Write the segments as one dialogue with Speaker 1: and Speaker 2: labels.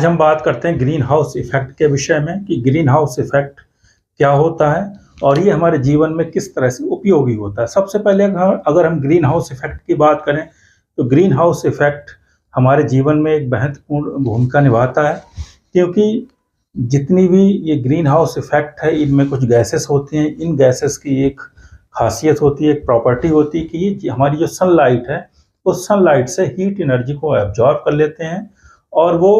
Speaker 1: आज हम बात करते हैं ग्रीन हाउस इफेक्ट के विषय में कि ग्रीन हाउस इफेक्ट क्या होता है और ये हमारे जीवन में किस तरह से उपयोगी होता है। सबसे पहले अगर हम ग्रीन हाउस इफेक्ट की बात करें तो ग्रीन हाउस इफेक्ट हमारे जीवन में एक महत्वपूर्ण भूमिका निभाता है, क्योंकि जितनी भी ये ग्रीन हाउस इफेक्ट है इनमें कुछ गैसेस होती हैं। इन गैसेस की एक खासियत होती है, एक प्रॉपर्टी होती है कि ये हमारी जो सनलाइट है उस सनलाइट से हीट एनर्जी को एब्जॉर्ब कर लेते हैं और वो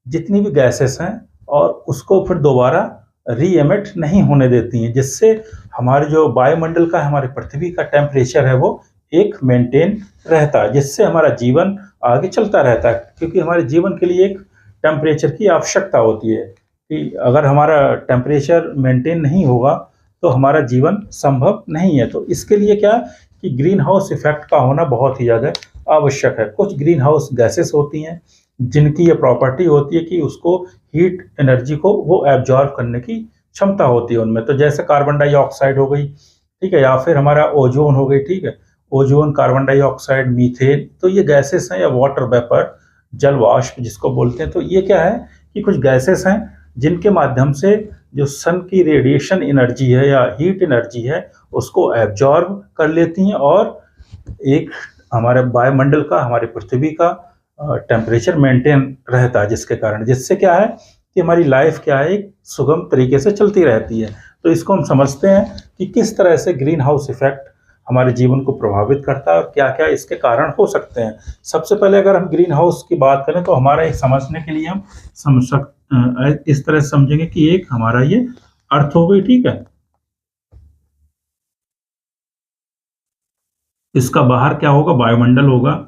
Speaker 1: जितनी भी गैसेस हैं और उसको फिर दोबारा री एमिट नहीं होने देती हैं, जिससे हमारे जो वायुमंडल का हमारे पृथ्वी का टेम्परेचर है वो एक मेंटेन रहता है, जिससे हमारा जीवन आगे चलता रहता है। क्योंकि हमारे जीवन के लिए एक टेम्परेचर की आवश्यकता होती है कि अगर हमारा टेम्परेचर मेंटेन नहीं होगा तो हमारा जीवन संभव नहीं है। तो इसके लिए क्या कि ग्रीन हाउस इफेक्ट का होना बहुत ही ज़्यादा आवश्यक है। कुछ ग्रीन हाउस गैसेस होती हैं जिनकी ये प्रॉपर्टी होती है कि उसको हीट एनर्जी को वो एब्जॉर्ब करने की क्षमता होती है उनमें। तो जैसे कार्बन डाइऑक्साइड हो गई, ठीक है, या फिर हमारा ओजोन हो गई, ठीक है, ओजोन, कार्बन डाइऑक्साइड, मीथेन, तो ये गैसेस हैं, या वाटर वेपर, जल वाष्प जिसको बोलते हैं। तो ये क्या है कि कुछ गैसेस हैं जिनके माध्यम से जो सन की रेडिएशन एनर्जी है या हीट एनर्जी है उसको एब्जॉर्ब कर लेती हैं और एक हमारे वायुमंडल का, हमारी पृथ्वी का टेम्परेचर मेंटेन रहता है, जिससे क्या है कि हमारी लाइफ क्या है एक सुगम तरीके से चलती रहती है। तो इसको हम समझते हैं कि किस तरह से ग्रीन हाउस इफेक्ट हमारे जीवन को प्रभावित करता है और क्या क्या इसके कारण हो सकते हैं। सबसे पहले अगर हम ग्रीन हाउस की बात करें तो हमारा एक समझने के लिए हम इस तरह से समझेंगे कि एक हमारा ये अर्थ हो गई, ठीक है, इसका बाहर क्या होगा, वायुमंडल होगा,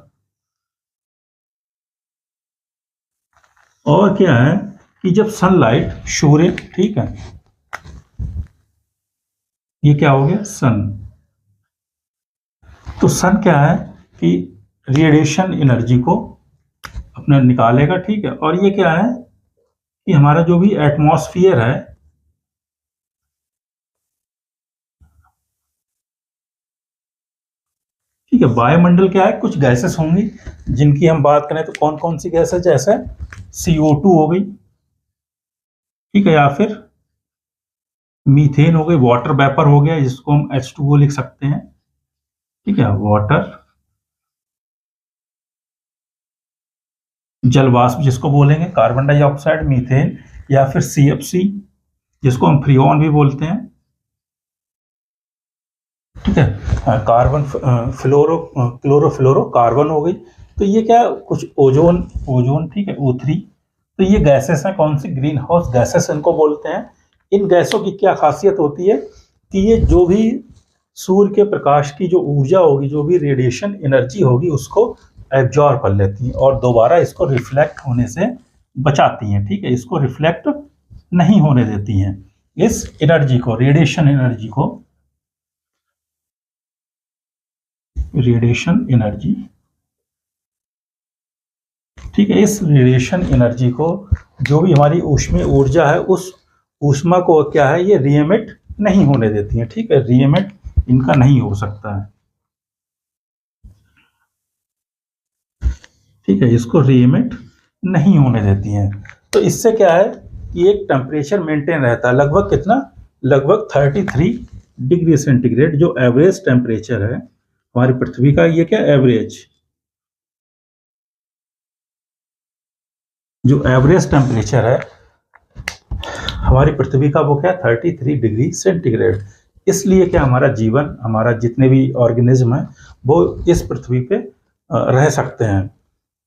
Speaker 1: और क्या है कि जब सनलाइट, सूर्य, ठीक है, ये क्या हो गया, सन। तो सन क्या है कि रेडिएशन एनर्जी को अपना निकालेगा, ठीक है, और ये क्या है कि हमारा जो भी एटमॉस्फेयर है, ठीक है, वायुमंडल क्या है, कुछ गैसेस होंगी जिनकी हम बात करें तो कौन कौन सी गैसेस, जैसे CO2 हो गई, ठीक है, या फिर मीथेन हो गई, वाटर वेपर हो गया जिसको हम H2O लिख सकते हैं, ठीक है, वाटर, जल वाष्प जिसको बोलेंगे कार्बन डाइऑक्साइड, मीथेन, या फिर CFC जिसको हम फ्रियोन भी बोलते हैं, ठीक है, कार्बन, क्लोरोफ्लोरो कार्बन हो गई। तो ये क्या कुछ ओजोन, ठीक है, O3। तो ये गैसेस हैं, कौन सी, ग्रीन हाउस गैसेस इनको बोलते हैं। इन गैसों की क्या खासियत होती है कि ये जो भी सूर्य के प्रकाश की जो ऊर्जा होगी, जो भी रेडिएशन एनर्जी होगी उसको एब्जॉर्ब कर लेती हैं और दोबारा इसको रिफ्लेक्ट होने से बचाती हैं, ठीक है, इसको रिफ्लेक्ट नहीं होने देती हैं, इस एनर्जी को, रेडिएशन एनर्जी को, रेडिएशन एनर्जी, ठीक है, इस रेडिएशन एनर्जी को, जो भी हमारी ऊष्मीय ऊर्जा है उस ऊष्मा को क्या है ये रीएमिट नहीं होने देती है, ठीक है, रीएमिट इनका नहीं हो सकता है, ठीक है, इसको रीएमिट नहीं होने देती हैं। तो इससे क्या है कि एक टेम्परेचर मेंटेन रहता है, लगभग कितना, लगभग 33 डिग्री सेंटीग्रेड, जो एवरेज टेम्परेचर है हमारी पृथ्वी का, ये क्या एवरेज, जो एवरेज टेम्परेचर है हमारी पृथ्वी का वो क्या 33 डिग्री सेंटीग्रेड। इसलिए क्या हमारा जीवन, हमारा जितने भी ऑर्गेनिज्म हैं वो इस पृथ्वी पे रह सकते हैं।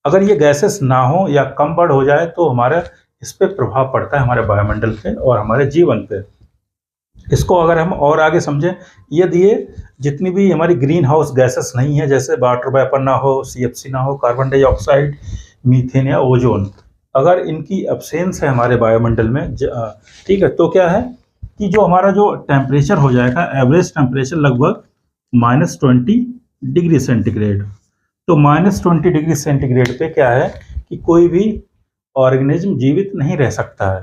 Speaker 1: अगर ये गैसेस ना हो या कम बढ़ हो जाए तो हमारा इस पे प्रभाव पड़ता है, हमारे वायुमंडल पे और हमारे जीवन पे। इसको अगर हम और आगे समझें, यदि ये जितनी भी हमारी ग्रीन हाउस गैसेस नहीं है, जैसे वाटर वेपर ना हो, CFC ना हो, कार्बन डाइऑक्साइड, मीथेन या ओजोन, अगर इनकी एब्सेंस है हमारे वायुमंडल में, ठीक है, तो क्या है कि जो हमारा जो टेम्परेचर हो जाएगा, एवरेज टेम्परेचर लगभग -20 डिग्री सेंटीग्रेड। तो -20 डिग्री सेंटीग्रेड पे क्या है कि कोई भी ऑर्गेनिज्म जीवित नहीं रह सकता है।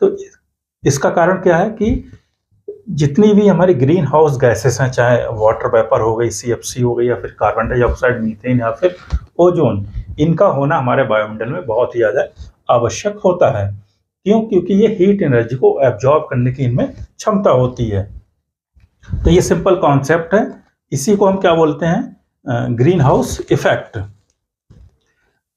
Speaker 1: तो इसका कारण क्या है कि जितनी भी हमारी ग्रीन हाउस गैसेस हैं, चाहे वाटर वेपर हो गई, CFC हो गई, या फिर कार्बन डाइऑक्साइड, मीथेन, या फिर ओजोन, इनका होना हमारे वायुमंडल में बहुत ही ज़्यादा आवश्यक होता है। क्यों? क्योंकि ये हीट एनर्जी को एब्जॉर्ब करने की इनमें क्षमता होती है। तो ये सिंपल कॉन्सेप्ट है, इसी को हम क्या बोलते हैं? Green house effect.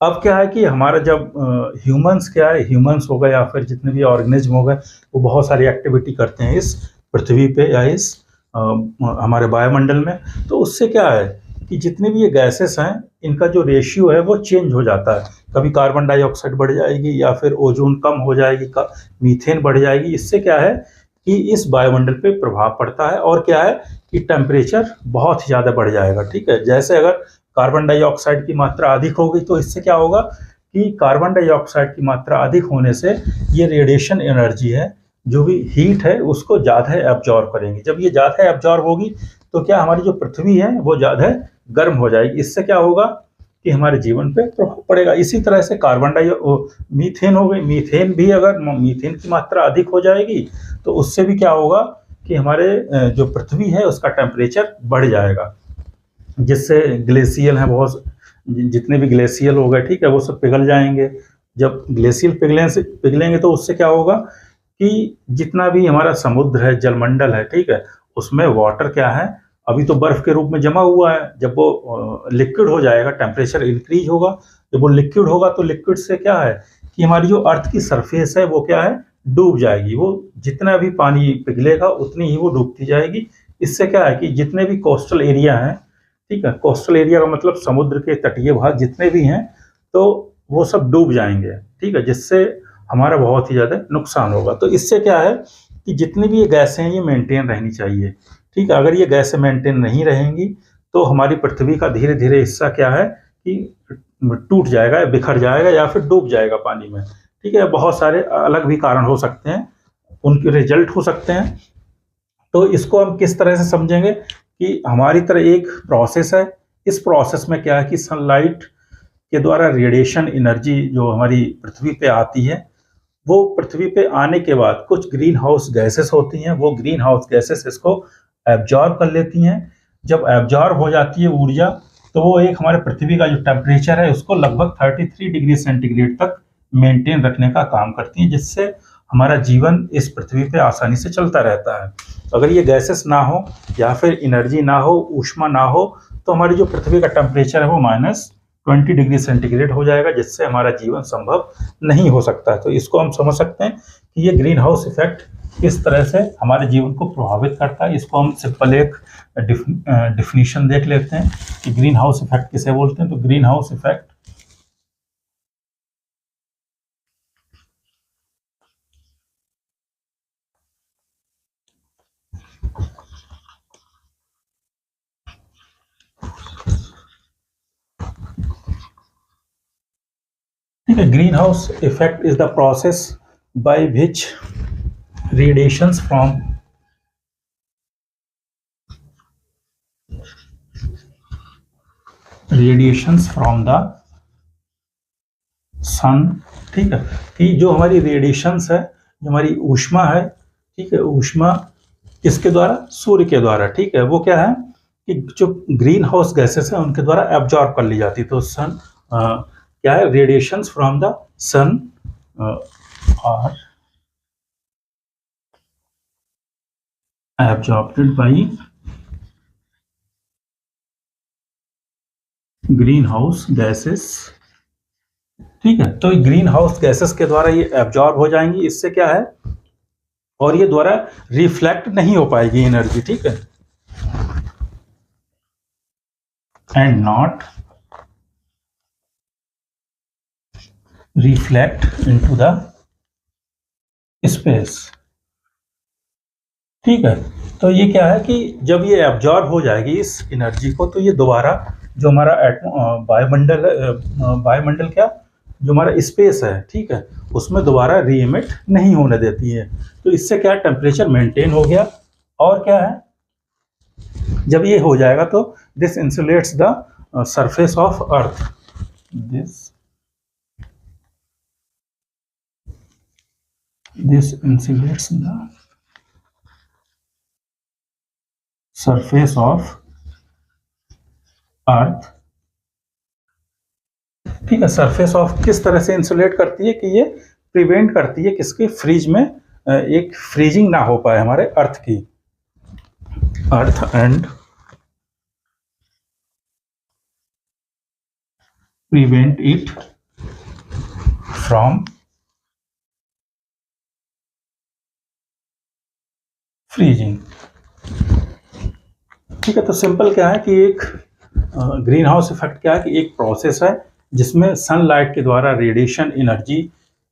Speaker 1: अब क्या है कि हमारा जब ह्यूमंस क्या है, ह्यूमंस हो गए या फिर जितने भी ऑर्गेनिज्म हो गए, वो बहुत सारी एक्टिविटी करते हैं इस पृथ्वी पे या इस हमारे वायुमंडल में। तो उससे क्या है कि जितने भी ये गैसेस हैं, इनका जो रेशियो है वो चेंज हो जाता है। कभी कार्बन डाइऑक्साइड बढ़ जाएगी या फिर ओजोन कम हो जाएगी, मीथेन बढ़ जाएगी। इससे क्या है कि इस वायुमंडल पे प्रभाव पड़ता है, और क्या है कि टेम्परेचर बहुत ही ज़्यादा बढ़ जाएगा। ठीक है, जैसे अगर कार्बन डाइऑक्साइड की मात्रा अधिक होगी तो इससे क्या होगा कि कार्बन डाइऑक्साइड की मात्रा अधिक होने से ये रेडिएशन एनर्जी है, जो भी हीट है, उसको ज़्यादा एब्जॉर्ब करेंगे। जब ये ज़्यादा एब्जॉर्ब होगी तो क्या हमारी जो पृथ्वी है वो ज़्यादा गर्म हो जाएगी। इससे क्या होगा कि हमारे जीवन पे प्रभाव पड़ेगा। इसी तरह से मीथेन हो गई, मीथेन भी अगर मीथेन की मात्रा अधिक हो जाएगी तो उससे भी क्या होगा कि हमारे जो पृथ्वी है उसका टेम्परेचर बढ़ जाएगा, जिससे ग्लेशियल हैं बहुत, जितने भी ग्लेशियल हो गए, ठीक है, वो सब पिघल जाएंगे। जब ग्लेशियल पिघलेंगे तो उससे क्या होगा कि जितना भी हमारा समुद्र है, जलमंडल है, ठीक है, उसमें वाटर क्या है, अभी तो बर्फ के रूप में जमा हुआ है। जब वो लिक्विड हो जाएगा, टेम्परेचर इंक्रीज होगा। जब वो लिक्विड होगा तो लिक्विड से क्या है कि हमारी जो अर्थ की सरफेस है वो क्या है, डूब जाएगी। वो जितना भी पानी पिघलेगा उतनी ही वो डूबती जाएगी। इससे क्या है कि जितने भी कोस्टल एरिया हैं, ठीक है, कोस्टल एरिया का मतलब समुद्र के तटीय भाग जितने भी हैं, तो वो सब डूब जाएंगे। ठीक है, जिससे हमारा बहुत ही ज़्यादा नुकसान होगा। तो इससे क्या है कि जितनी भी ये गैसें हैं ये मेंटेन रहनी चाहिए। ठीक है, अगर ये गैसें मेंटेन नहीं रहेंगी तो हमारी पृथ्वी का धीरे धीरे हिस्सा क्या है कि टूट जाएगा, बिखर जाएगा या फिर डूब जाएगा पानी में। ठीक है, बहुत सारे अलग भी कारण हो सकते हैं, उनके रिजल्ट हो सकते हैं। तो इसको हम किस तरह से समझेंगे कि हमारी तरह एक प्रोसेस है। इस प्रोसेस में क्या है कि सनलाइट के द्वारा रेडिएशन एनर्जी जो हमारी पृथ्वी पे आती है, वो पृथ्वी पे आने के बाद कुछ ग्रीन हाउस गैसेस होती हैं, वो ग्रीन हाउस गैसेस इसको एब्जॉर्ब कर लेती हैं। जब एब्जॉर्ब हो जाती है ऊर्जा, तो वो एक हमारे पृथ्वी का जो टेम्परेचर है उसको लगभग 33 डिग्री सेंटीग्रेड तक मेंटेन रखने का काम करती हैं, जिससे हमारा जीवन इस पृथ्वी पे आसानी से चलता रहता है। अगर ये गैसेस ना हो या फिर एनर्जी ना हो, ऊष्मा ना हो, तो हमारी जो पृथ्वी का टेम्परेचर है वो -20 डिग्री सेंटीग्रेड हो जाएगा, जिससे हमारा जीवन संभव नहीं हो सकता है। तो इसको हम समझ सकते हैं कि ये ग्रीन हाउस इफेक्ट किस तरह से हमारे जीवन को प्रभावित करता है। इसको हम सिंपल एक डिफिनीशन देख लेते हैं कि ग्रीन हाउस इफेक्ट किसे बोलते हैं। तो greenhouse effect greenhouse effect is the process by which radiations from the sun, ठीक है, कि जो हमारी रेडिएशंस है, जो हमारी ऊष्मा है, ठीक है, ऊष्मा किसके द्वारा? सूर्य के द्वारा। ठीक है, वो क्या है कि जो ग्रीन हाउस गैसेस है उनके द्वारा एब्जॉर्ब कर ली जाती है। तो सन क्या है, radiations from the sun are absorbed by green house gases. ठीक है, तो ग्रीन हाउस गैसेस के द्वारा ये एब्जॉर्ब हो जाएंगी। इससे क्या है, और ये द्वारा रिफ्लेक्ट नहीं हो पाएगी एनर्जी। ठीक है, and not reflect into the space. ठीक है, तो ये क्या है कि जब ये एब्जॉर्ब हो जाएगी इस एनर्जी को, तो ये दोबारा जो हमारा वायुमंडल है, वायुमंडल क्या, जो हमारा स्पेस है, ठीक है, उसमें दोबारा री एमिट नहीं होने देती है। तो इससे क्या, टेम्परेचर मेंटेन हो गया। और क्या है, जब ये हो जाएगा तो this insulates the surface of earth. This insulates the surface of earth ठीक है, सरफेस ऑफ किस तरह से इंसुलेट करती है कि ये प्रिवेंट करती है किसके फ्रीज में एक फ्रीजिंग ना हो पाए हमारे अर्थ की, earth and prevent it from freezing. ठीक है, तो सिंपल क्या है कि एक ग्रीन हाउस इफेक्ट क्या है कि एक प्रोसेस है जिसमें सनलाइट के द्वारा radiation energy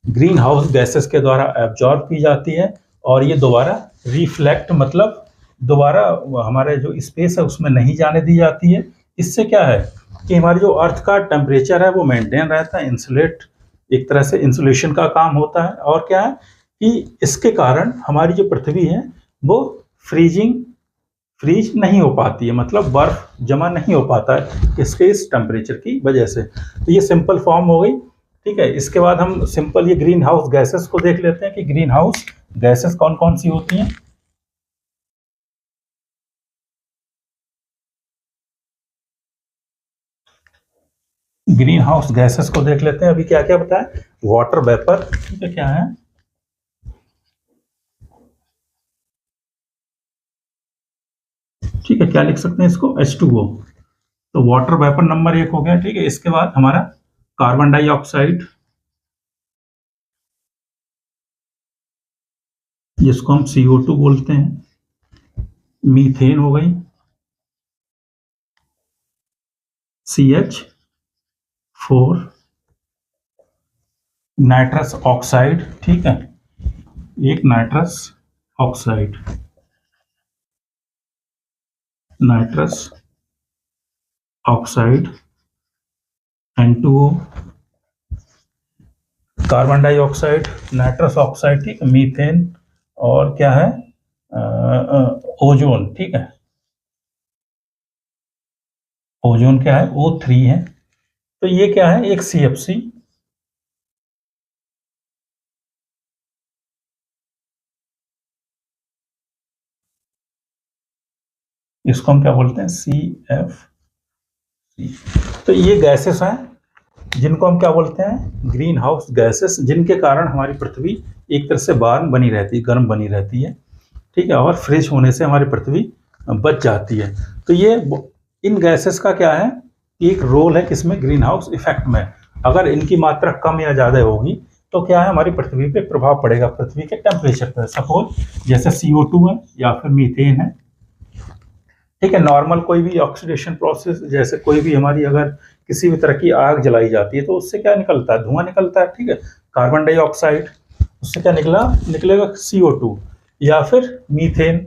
Speaker 1: green house gases के द्वारा एब्जॉर्ब की जाती है और ये दोबारा रिफ्लेक्ट मतलब दोबारा हमारे जो स्पेस है उसमें नहीं जाने दी जाती है। इससे क्या है कि हमारी जो अर्थ का टेम्परेचर है वो मेंटेन रहता है, इंसुलेट एक तरह से इंसुलेशन का काम होता है। और क्या है कि इसके कारण हमारी जो पृथ्वी है वो फ्रीज नहीं हो पाती है, मतलब बर्फ जमा नहीं हो पाता है इसके इस टेम्परेचर की वजह से। तो ये सिंपल फॉर्म हो गई। ठीक है, इसके बाद हम सिंपल ये ग्रीन हाउस गैसेस को देख लेते हैं कि ग्रीन हाउस गैसेस कौन कौन सी होती हैं। ग्रीन हाउस गैसेस को देख लेते हैं। अभी क्या क्या बताएं, वाटर वेपर, ठीक है, क्या है, ठीक है, क्या लिख सकते हैं इसको, H2O। तो वाटर वेपर नंबर 1 हो गया। ठीक है, इसके बाद हमारा कार्बन डाइऑक्साइड जिसको हम CO2 बोलते हैं, मीथेन हो गई, CH4, नाइट्रस ऑक्साइड, ठीक है, एक nitrous oxide, nitrous oxide, N2O, carbon dioxide, nitrous oxide, ठीक है, मीथेन, और क्या है, ओजोन। ठीक है, ओजोन क्या है, O3 है। तो ये क्या है, एक CFC, इसको हम क्या बोलते हैं, CFC। तो ये गैसेस हैं जिनको हम क्या बोलते हैं, ग्रीन हाउस गैसेस, जिनके कारण हमारी पृथ्वी एक तरह से वार्म बनी रहती है, गर्म बनी रहती है। ठीक है, और फ्रिज होने से हमारी पृथ्वी बच जाती है। तो ये इन गैसेस का क्या है, एक रोल है किसमें, ग्रीन हाउस इफेक्ट में। अगर इनकी मात्रा कम या ज़्यादा होगी तो क्या है, हमारी पृथ्वी पे प्रभाव पड़ेगा, पृथ्वी के टेम्परेचर पर। सपोज जैसे CO2 है या फिर मीथेन है। ठीक है, नॉर्मल कोई भी ऑक्सीडेशन प्रोसेस, जैसे कोई भी हमारी अगर किसी भी तरह की आग जलाई जाती है तो उससे क्या निकलता है, धुआं निकलता है। ठीक है, कार्बन डाइऑक्साइड, उससे क्या निकलेगा CO2 या फिर मीथेन।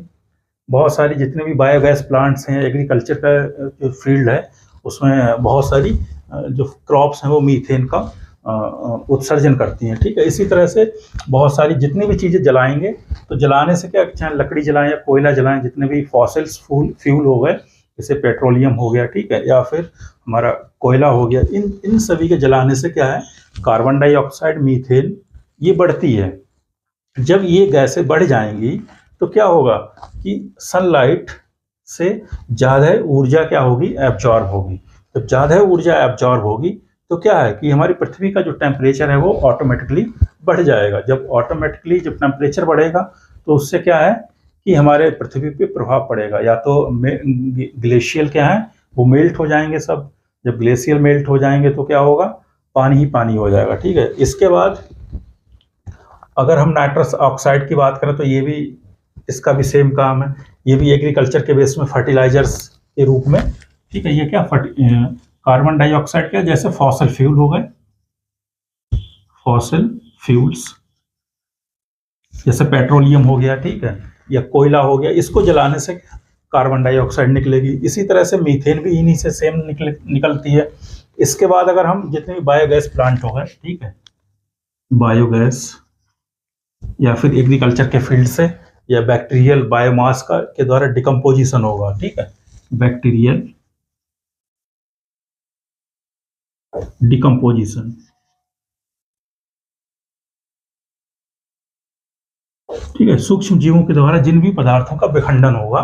Speaker 1: बहुत सारी जितने भी बायोगैस प्लांट्स हैं, एग्रीकल्चर का जो फील्ड है उसमें बहुत सारी जो क्रॉप्स हैं वो मीथेन का उत्सर्जन करती हैं। ठीक है, इसी तरह से बहुत सारी जितनी भी चीज़ें जलाएंगे तो जलाने से क्या, चाहे लकड़ी जलाएं या कोयला जलाएं, जितने भी फॉसिल्स फ्यूल हो गए, जैसे पेट्रोलियम हो गया, ठीक है, या फिर हमारा कोयला हो गया, इन सभी के जलाने से क्या है, कार्बन डाइऑक्साइड, मीथेन ये बढ़ती है। जब ये गैसें बढ़ जाएंगी तो क्या होगा कि सनलाइट से ज़्यादा ऊर्जा क्या होगी, एब्जॉर्ब होगी। जब ज़्यादा ऊर्जा एब्जॉर्ब होगी तो क्या है कि हमारी पृथ्वी का जो टेम्परेचर है वो ऑटोमेटिकली बढ़ जाएगा। जब ऑटोमेटिकली जब टेम्परेचर बढ़ेगा तो उससे क्या है कि हमारे पृथ्वी पे प्रभाव पड़ेगा। या तो ग्लेशियल क्या है, वो मेल्ट हो जाएंगे सब। जब ग्लेशियल मेल्ट हो जाएंगे तो क्या होगा, पानी ही पानी हो जाएगा। ठीक है, इसके बाद अगर हम नाइट्रस ऑक्साइड की बात करें तो ये भी, इसका भी सेम काम है। ये भी एग्रीकल्चर के बेस में फर्टिलाइजर्स के रूप में। ठीक है, ये क्या, कार्बन डाइऑक्साइड क्या, जैसे फॉसिल फ्यूल हो गए, फॉसिल फ्यूल्स जैसे पेट्रोलियम हो गया, ठीक है, या कोयला हो गया, इसको जलाने से कार्बन डाइऑक्साइड निकलेगी। इसी तरह से मीथेन भी इन्हीं से सेम निकलती है। इसके बाद अगर हम जितने भी बायोगैस प्लांट हो गए, ठीक है, बायोगैस या फिर एग्रीकल्चर के फील्ड से या बैक्टीरियल बायोमास का के द्वारा डिकम्पोजिशन होगा। ठीक है, बैक्टीरियल डिकम्पोजिशन। ठीक है, सूक्ष्म जीवों के द्वारा जिन भी पदार्थों का विखंडन होगा,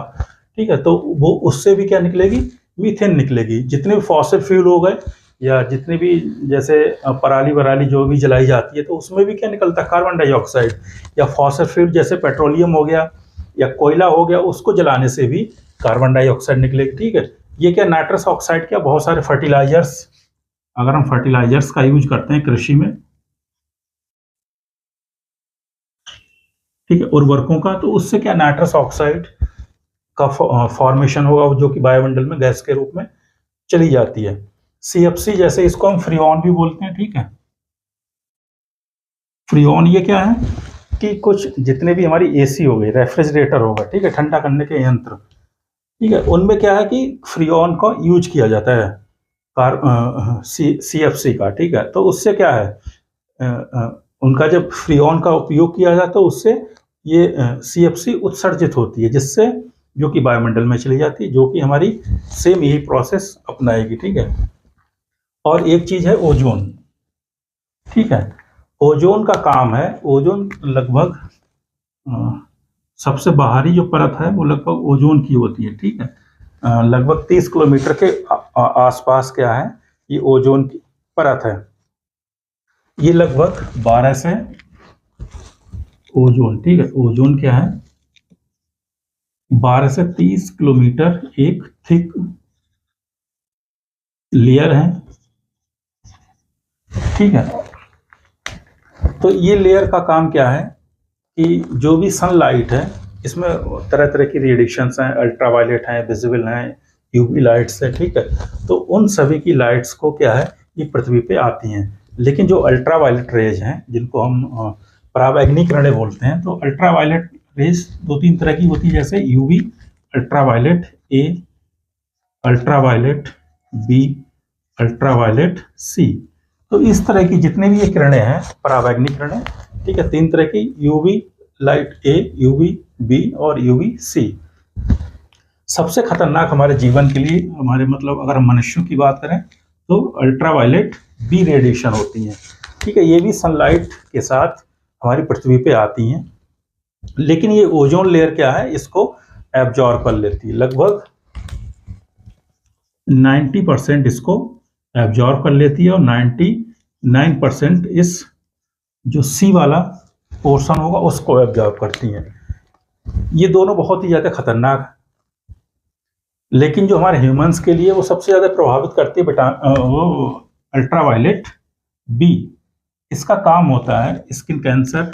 Speaker 1: ठीक है, तो वो उससे भी क्या निकलेगी, मीथेन निकलेगी। जितने भी फॉसिल फ्यूल हो गए या जितनी भी जैसे पराली वराली जो भी जलाई जाती है, तो उसमें भी क्या निकलता है, कार्बन डाइऑक्साइड। या फॉसल फ्यूल जैसे पेट्रोलियम हो गया या कोयला हो गया, उसको जलाने से भी कार्बन डाइऑक्साइड निकलेगी। ठीक है, ये क्या नाइट्रस ऑक्साइड, क्या बहुत सारे फर्टिलाइजर्स, अगर हम फर्टिलाइजर्स का यूज करते हैं कृषि में, ठीक है, उर्वरकों का, तो उससे क्या नाइट्रस ऑक्साइड का फॉर्मेशन होगा, जो कि वायुमंडल में गैस के रूप में चली जाती है। सीएफसी जैसे इसको हम फ्रीऑन भी बोलते हैं। ठीक है, फ्रीऑन ये क्या है कि कुछ जितने भी हमारी एसी हो गई, रेफ्रिजरेटर होगा, ठीक है, ठंडा करने के यंत्र, ठीक है, उनमें क्या है कि फ्रीऑन का यूज किया जाता है, सीएफसी का। ठीक है, तो उससे क्या है, उनका जब फ्रीऑन का उपयोग किया जाता है तो उससे ये सीएफसी उत्सर्जित होती है, जिससे जो कि वायुमंडल में चली जाती है, जो कि हमारी सेम यही प्रोसेस अपनाएगी। ठीक है, और एक चीज है ओजोन। ठीक है, ओजोन का काम है, ओजोन लगभग सबसे बाहरी जो परत है वो लगभग ओजोन की होती है। ठीक है, लगभग 30 किलोमीटर के आसपास क्या है, ये ओजोन की परत है। ये लगभग 12 से ओजोन, ठीक है, ओजोन क्या है, 12 से 30 किलोमीटर एक थिक लेयर है। ठीक है, तो ये लेयर का काम क्या है कि जो भी सनलाइट है, इसमें तरह तरह की रेडिएशंस हैं, अल्ट्रावायलेट हैं, विजिबल हैं, यूवी लाइट्स है। ठीक है, तो उन सभी की लाइट्स को क्या है, ये पृथ्वी पे आती हैं। लेकिन जो अल्ट्रावायलेट रेज हैं, जिनको हम पराबैंगनी किरणें बोलते हैं, तो अल्ट्रावायलेट रेज 2-3 तरह की होती है, जैसे UV, ultraviolet A, ultraviolet B, ultraviolet C. तो इस तरह की जितने भी ये किरणें हैं, पराबैंगनी किरणें, ठीक है, 3 तरह की, यूवी लाइट ए, यूवी बी और यूवी सी। सबसे खतरनाक हमारे जीवन के लिए, हमारे मतलब अगर हम मनुष्यों की बात करें, तो अल्ट्रावायलेट बी रेडिएशन होती हैं। ठीक है, ये भी सनलाइट के साथ हमारी पृथ्वी पे आती हैं, लेकिन ये ओजोन लेयर क्या है, इसको एब्जॉर्ब कर लेती है। लगभग 90% इसको एब्जॉर्ब कर लेती है, और 99% इस जो सी वाला पोर्शन होगा उसको एब्जॉर्ब करती हैं। ये दोनों बहुत ही ज़्यादा खतरनाक है, लेकिन जो हमारे ह्यूमंस के लिए वो सबसे ज़्यादा प्रभावित करती है वो अल्ट्रावायलेट बी। इसका काम होता है स्किन कैंसर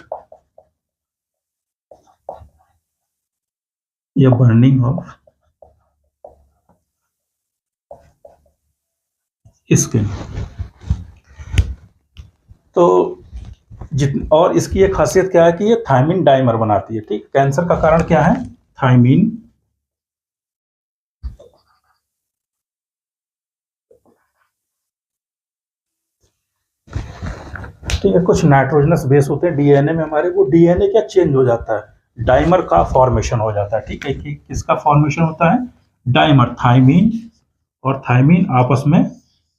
Speaker 1: या बर्निंग ऑफ स्किन। तो और इसकी एक खासियत क्या है कि ये थायमिन डाइमर बनाती है। ठीक, कैंसर का कारण क्या है, थायमिन। ठीक है, कुछ नाइट्रोजनस बेस होते हैं डीएनए में हमारे, वो डीएनए क्या चेंज हो जाता है, डाइमर का फॉर्मेशन हो जाता है। ठीक है, कि किसका फॉर्मेशन होता है, डाइमर, थायमिन और थायमिन आपस में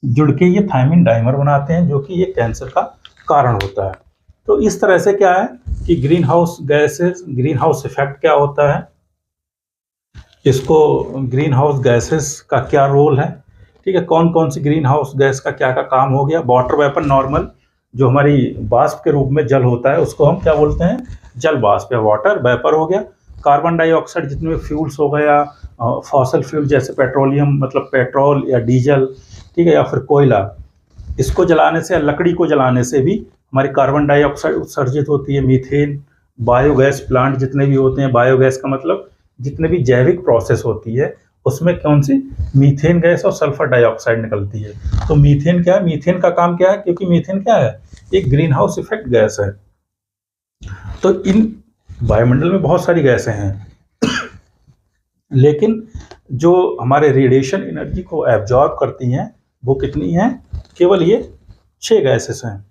Speaker 1: जुड़ के ये थायमिन डाइमर बनाते हैं, जो कि ये कैंसर का कारण होता है। तो इस तरह से क्या है कि green house gases, green house effect क्या होता है, इसको ग्रीन हाउस गैसेस का क्या रोल है, ठीक है, कौन कौन सी ग्रीन हाउस गैस का क्या काम हो गया। वाटर वेपर, नॉर्मल जो हमारी वाष्प के रूप में जल होता है, उसको हम क्या बोलते हैं, जल वाष्प या वाटर वेपर हो गया। कार्बन डाइऑक्साइड जितने भी फ्यूल्स हो गया, फॉसल फ्यूल जैसे पेट्रोलियम, मतलब पेट्रोल या डीजल, ठीक है, या फिर कोयला, इसको जलाने से या लकड़ी को जलाने से भी हमारी कार्बन डाइऑक्साइड उत्सर्जित होती है। मीथेन, बायोगैस प्लांट जितने भी होते हैं, बायोगैस का मतलब जितने भी जैविक प्रोसेस होती है, उसमें कौन सी, मीथेन गैस और सल्फर डाइऑक्साइड निकलती है। तो मीथेन क्या है, मीथेन का काम क्या है, क्योंकि मीथेन क्या है, एक ग्रीन हाउस इफेक्ट गैस है। तो इन वायुमंडल में बहुत सारी गैसें हैं लेकिन जो हमारे रेडिएशन एनर्जी को एब्जॉर्ब करती हैं वो कितनी हैं, केवल ये 6 गैसेस हैं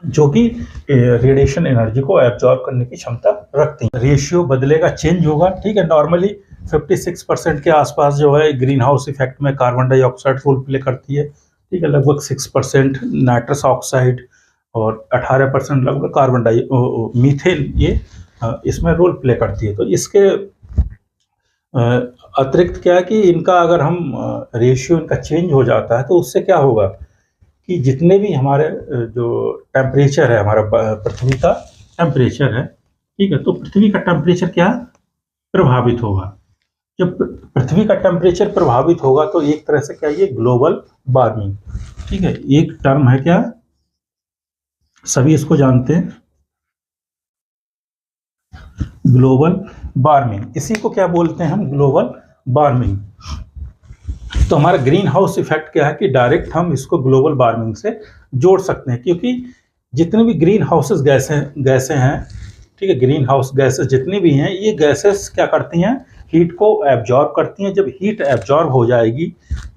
Speaker 1: जो कि रेडिएशन एनर्जी को एब्जॉर्ब करने की क्षमता रखती हैं। रेशियो बदलेगा, चेंज होगा। ठीक है, नॉर्मली 56% के आसपास जो है ग्रीन हाउस इफेक्ट में कार्बन डाइऑक्साइड रोल प्ले करती है। ठीक है, लगभग 6% नाइट्रस ऑक्साइड और 18% लगभग मीथेन ये इसमें रोल प्ले करती है। तो इसके अ, अतिरिक्त क्या है कि इनका अगर हम रेशियो इनका चेंज हो जाता है तो उससे क्या होगा कि जितने भी हमारे जो टेम्परेचर है हमारा पृथ्वी का टेम्परेचर है, ठीक है? तो पृथ्वी का टेम्परेचर क्या प्रभावित होगा। जब पृथ्वी का टेम्परेचर प्रभावित होगा तो एक तरह से क्या ये ग्लोबल वार्मिंग, ठीक है? एक टर्म है क्या, सभी इसको जानते हैं, ग्लोबल वार्मिंग। इसी को क्या बोलते हैं हम, ग्लोबल वार्मिंग। तो हमारा ग्रीन हाउस इफेक्ट क्या है कि डायरेक्ट हम इसको ग्लोबल वार्मिंग से जोड़ सकते हैं, क्योंकि जितने भी ग्रीन हाउसेस गैसें हैं, ठीक है, ग्रीन हाउस गैसेस जितनी भी हैं, ये गैसेस क्या करती हैं, हीट को एब्जॉर्ब करती हैं। जब हीट एब्जॉर्ब हो जाएगी,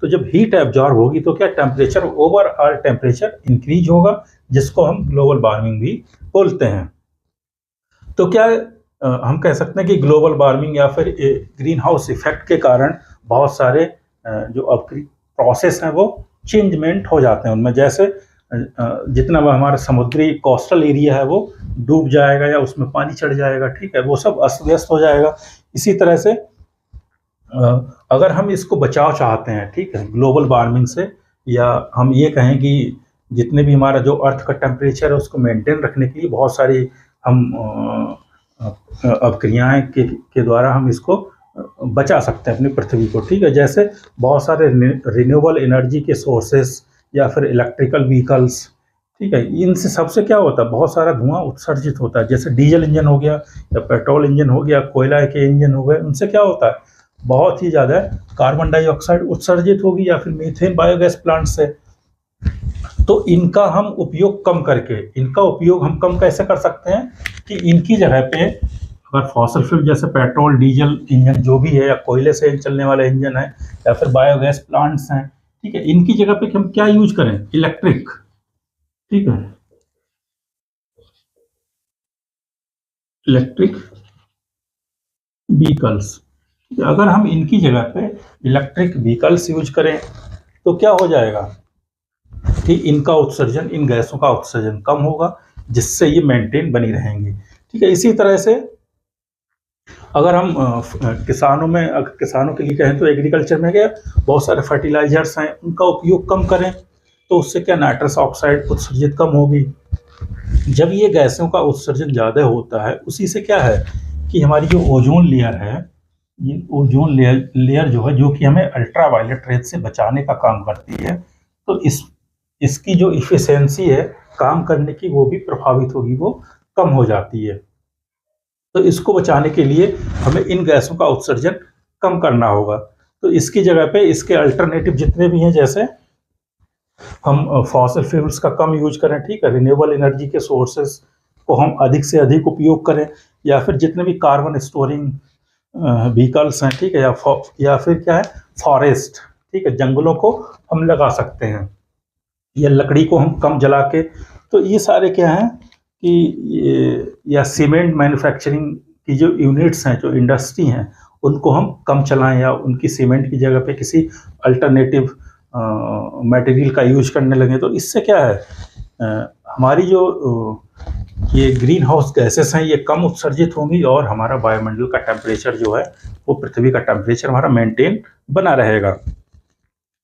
Speaker 1: तो जब हीट एब्जॉर्ब होगी तो क्या टेम्परेचर, ओवरऑल टेम्परेचर इंक्रीज होगा, जिसको हम ग्लोबल वार्मिंग भी बोलते हैं। तो क्या हम कह सकते हैं कि ग्लोबल वार्मिंग या फिर ग्रीन हाउस इफेक्ट के कारण बहुत सारे जो अब प्रोसेस हैं वो चेंजमेंट हो जाते हैं उनमें। जैसे जितना वो हमारा समुद्री कोस्टल एरिया है वो डूब जाएगा या उसमें पानी चढ़ जाएगा, ठीक है, वो सब अस्त व्यस्त हो जाएगा। इसी तरह से अगर हम इसको बचाव चाहते हैं, ठीक है, ग्लोबल वार्मिंग से, या हम ये कहें कि जितने भी हमारा जो अर्थ का टेम्परेचर है उसको मेंटेन रखने के लिए बहुत सारी हम अभिक्रियाएं के द्वारा हम इसको बचा सकते हैं अपनी पृथ्वी को, ठीक है। जैसे बहुत सारे रिन्यूएबल एनर्जी के सोर्सेस या फिर इलेक्ट्रिकल व्हीकल्स, ठीक है, इनसे सबसे क्या होता है, बहुत सारा धुआं उत्सर्जित होता है। जैसे डीजल इंजन हो गया या पेट्रोल इंजन हो गया, कोयला के इंजन हो गए, उनसे क्या होता है, बहुत ही ज़्यादा कार्बन डाइऑक्साइड उत्सर्जित होगी, या फिर मीथेन बायोगैस प्लांट से। तो इनका हम उपयोग कम करके, इनका उपयोग हम कम कैसे कर सकते हैं कि इनकी जगह पे अगर फॉसल फ्यूल जैसे पेट्रोल डीजल इंजन जो भी है, या कोयले से चलने वाले इंजन है, या फिर बायोगैस प्लांट्स हैं, ठीक है, इनकी जगह पे हम क्या यूज करें, इलेक्ट्रिक, ठीक है, इलेक्ट्रिक व्हीकल्स। अगर हम इनकी जगह पे इलेक्ट्रिक व्हीकल्स यूज करें तो क्या हो जाएगा कि इनका उत्सर्जन, इन गैसों का उत्सर्जन कम होगा, जिससे ये मेंटेन बनी रहेंगी, ठीक है। इसी तरह से अगर हम किसानों के लिए कहें तो एग्रीकल्चर में क्या बहुत सारे फर्टिलाइजर्स हैं, उनका उपयोग कम करें, तो उससे क्या नाइट्रस ऑक्साइड उत्सर्जित कम होगी। जब ये गैसों का उत्सर्जन ज़्यादा होता है, उसी से क्या है कि हमारी जो ओजोन लेयर है, ये ओजोन लेयर जो है, जो कि हमें अल्ट्रा वायलेट रेज से बचाने का काम करती है, तो इसकी जो इफिशियंसी है काम करने की, वो भी प्रभावित होगी, वो कम हो जाती है। तो इसको बचाने के लिए हमें इन गैसों का उत्सर्जन कम करना होगा। तो इसकी जगह पे इसके अल्टरनेटिव जितने भी हैं, जैसे हम फॉसिल फ्यूल्स का कम यूज करें, ठीक है, रिन्यूएबल एनर्जी के सोर्सेस को हम अधिक से अधिक उपयोग करें, या फिर जितने भी कार्बन स्टोरिंग व्हीकल्स हैं, ठीक है, या फिर क्या है, फॉरेस्ट, ठीक है, जंगलों को हम लगा सकते हैं, या लकड़ी को हम कम जला के। तो ये सारे क्या हैं कि या सीमेंट मैन्युफैक्चरिंग की जो यूनिट्स हैं, जो इंडस्ट्री हैं, उनको हम कम चलाएं, या उनकी सीमेंट की जगह पे किसी अल्टरनेटिव मटेरियल का यूज करने लगे। तो इससे क्या है, हमारी जो ये ग्रीन हाउस गैसेस हैं ये कम उत्सर्जित होंगी, और हमारा वायुमंडल का टेम्परेचर जो है, वो पृथ्वी का टेम्परेचर हमारा मेंटेन बना रहेगा।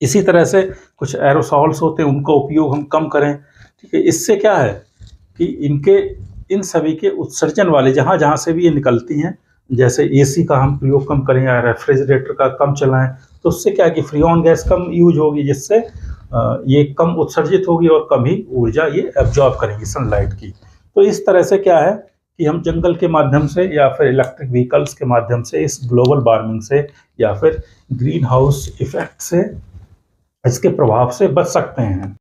Speaker 1: इसी तरह से कुछ एरोसॉल्स होते हैं, उनका उपयोग हम कम करें, ठीक है। इससे क्या है कि इन सभी के उत्सर्जन वाले जहाँ जहाँ से भी ये निकलती हैं, जैसे एसी का हम प्रयोग कम करें या रेफ्रिजरेटर का कम चलाएं, तो उससे क्या है कि फ्रीऑन गैस कम यूज होगी, जिससे ये कम उत्सर्जित होगी और कम ही ऊर्जा ये एब्जॉर्ब करेंगी सनलाइट की। तो इस तरह से क्या है कि हम जंगल के माध्यम से या फिर इलेक्ट्रिक व्हीकल्स के माध्यम से इस ग्लोबल वार्मिंग से या फिर ग्रीन हाउस इफेक्ट से, इसके प्रभाव से बच सकते हैं।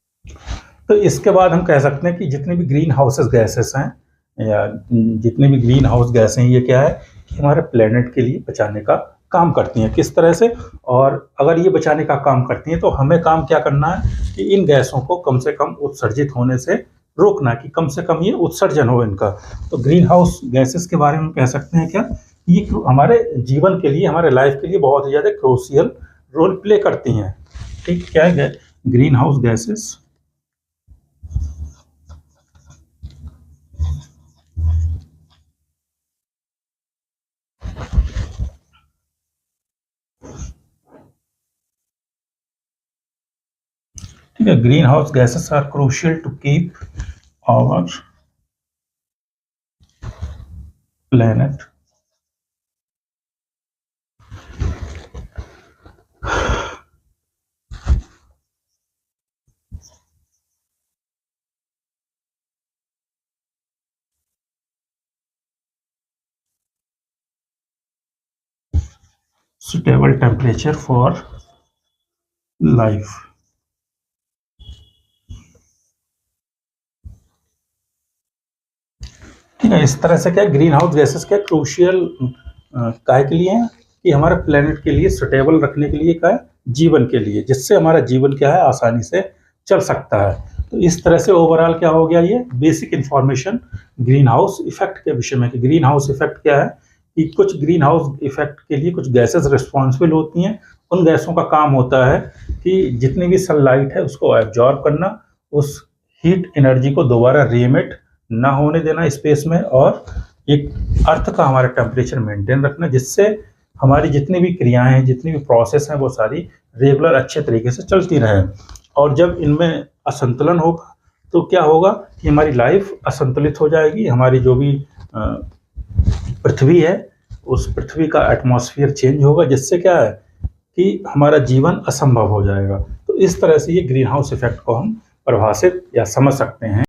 Speaker 1: तो इसके बाद हम कह सकते हैं कि जितने भी ग्रीन हाउसेस गैसेस हैं, या जितने भी ग्रीन हाउस गैसें हैं, ये क्या है कि हमारे प्लेनेट के लिए बचाने का काम करती हैं। किस तरह से, और अगर ये बचाने का काम करती हैं तो हमें काम क्या करना है कि इन गैसों को कम से कम उत्सर्जित होने से रोकना, कि कम से कम ये उत्सर्जन हो इनका। तो ग्रीन हाउस गैसेस के बारे में कह सकते हैं क्या, ये हमारे जीवन के लिए, हमारे लाइफ के लिए बहुत ही ज़्यादा क्रूशियल रोल प्ले करती हैं, ठीक। क्या है ग्रीन हाउस गैसेस, ठीक है, green house gases are crucial to keep our planet suitable temperature for life। ठीक है, इस तरह से क्या ग्रीन हाउस गैसेस क्या क्रूशियल काहे के लिए हैं कि हमारे प्लेनेट के लिए सुटेबल रखने के लिए क्या है, जीवन के लिए, जिससे हमारा जीवन क्या है आसानी से चल सकता है। तो इस तरह से ओवरऑल क्या हो गया, ये basic information green house effect के विषय में कि ग्रीन हाउस इफेक्ट क्या है कि कुछ ग्रीन हाउस इफेक्ट के लिए कुछ गैसेस रिस्पॉन्सिबल होती हैं। उन गैसों का काम होता है कि जितनी भी सनलाइट है उसको एब्जॉर्ब करना, उस हीट एनर्जी को दोबारा रीएमिट ना होने देना स्पेस में, और एक अर्थ का हमारा टेम्परेचर मेंटेन रखना, जिससे हमारी जितनी भी क्रियाएं हैं, जितनी भी प्रोसेस हैं, वो सारी रेगुलर अच्छे तरीके से चलती रहें। और जब इनमें असंतुलन होगा तो क्या होगा कि हमारी लाइफ असंतुलित हो जाएगी। हमारी जो भी पृथ्वी है उस पृथ्वी का एटमॉस्फेयर चेंज होगा, जिससे क्या है कि हमारा जीवन असंभव हो जाएगा। तो इस तरह से ये ग्रीन हाउस इफेक्ट को हम परिभाषित या समझ सकते हैं।